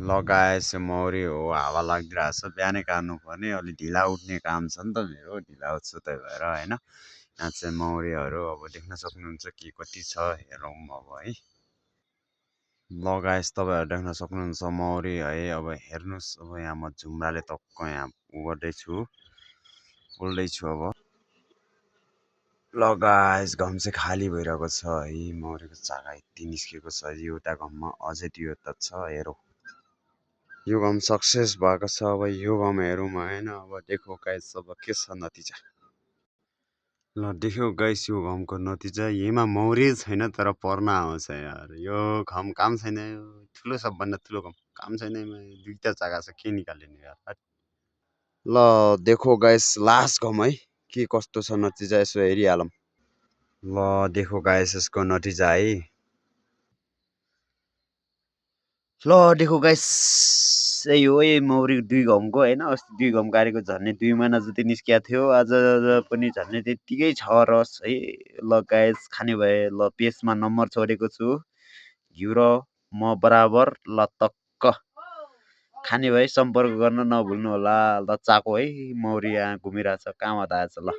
लगाएछ मौरी हो हावा लागिरहेछ बिहानै काट्नु पर्ने अलि ढिला उठ्ने काम छ नि त मेरो ढिला उठ्छु त्यही भएर होइन यहाँ चाहिँ मौरीहरू अब देख्न सक्नुहुन्छ के कति छ हेरौँ अब है लगाएछ तपाईँहरू देख्न सक्नुहुन्छ मौरी है अब हेर्नुहोस् अब यहाँ म झुम्राले टक्क यहाँ उ गर्दैछु बोल्दैछु अब लगाएछ घम चाहिँ खाली भइरहेको छ है मौरीको चाका यति निस्केको छ एउटा घममा अझै दुईवटा छ हेरौँ यो गम सक्सेस भएको छ अब यो गम हेरौँ होइन अब देखो गाइस अब के छ नतिजा ल देख्यो गाइस यो घमको नतिजा यहीँमा मौरी छैन तर पर्न आउँछ यार यो घम काम छैन ठुलो सबभन्दा ठुलो घम काम छैन दुईटा चाका छ के निकाल्ने यार ल देखो गाइस लास्ट घम है के कस्तो छ नतिजा यसो हेरिहालौँ ल देखो गाइस यसको नतिजा है ल देखो गाइस यही हो यही मौरी दुई घमको होइन अस्ति दुई घम गाडेको झन्डै 2 महिना जति निस्किया थियो आज पनि झन्डै त्यत्तिकै छ रस है ल गाइस खाने भए ल पेजमा नम्बर छोडेको छु घिउ र म बराबर ल टक्क खाने भए सम्पर्क गर्न नभुल्नु होला ल चाको है मौरी यहाँ घुमिरहेछ कहाँबाट आएछ ल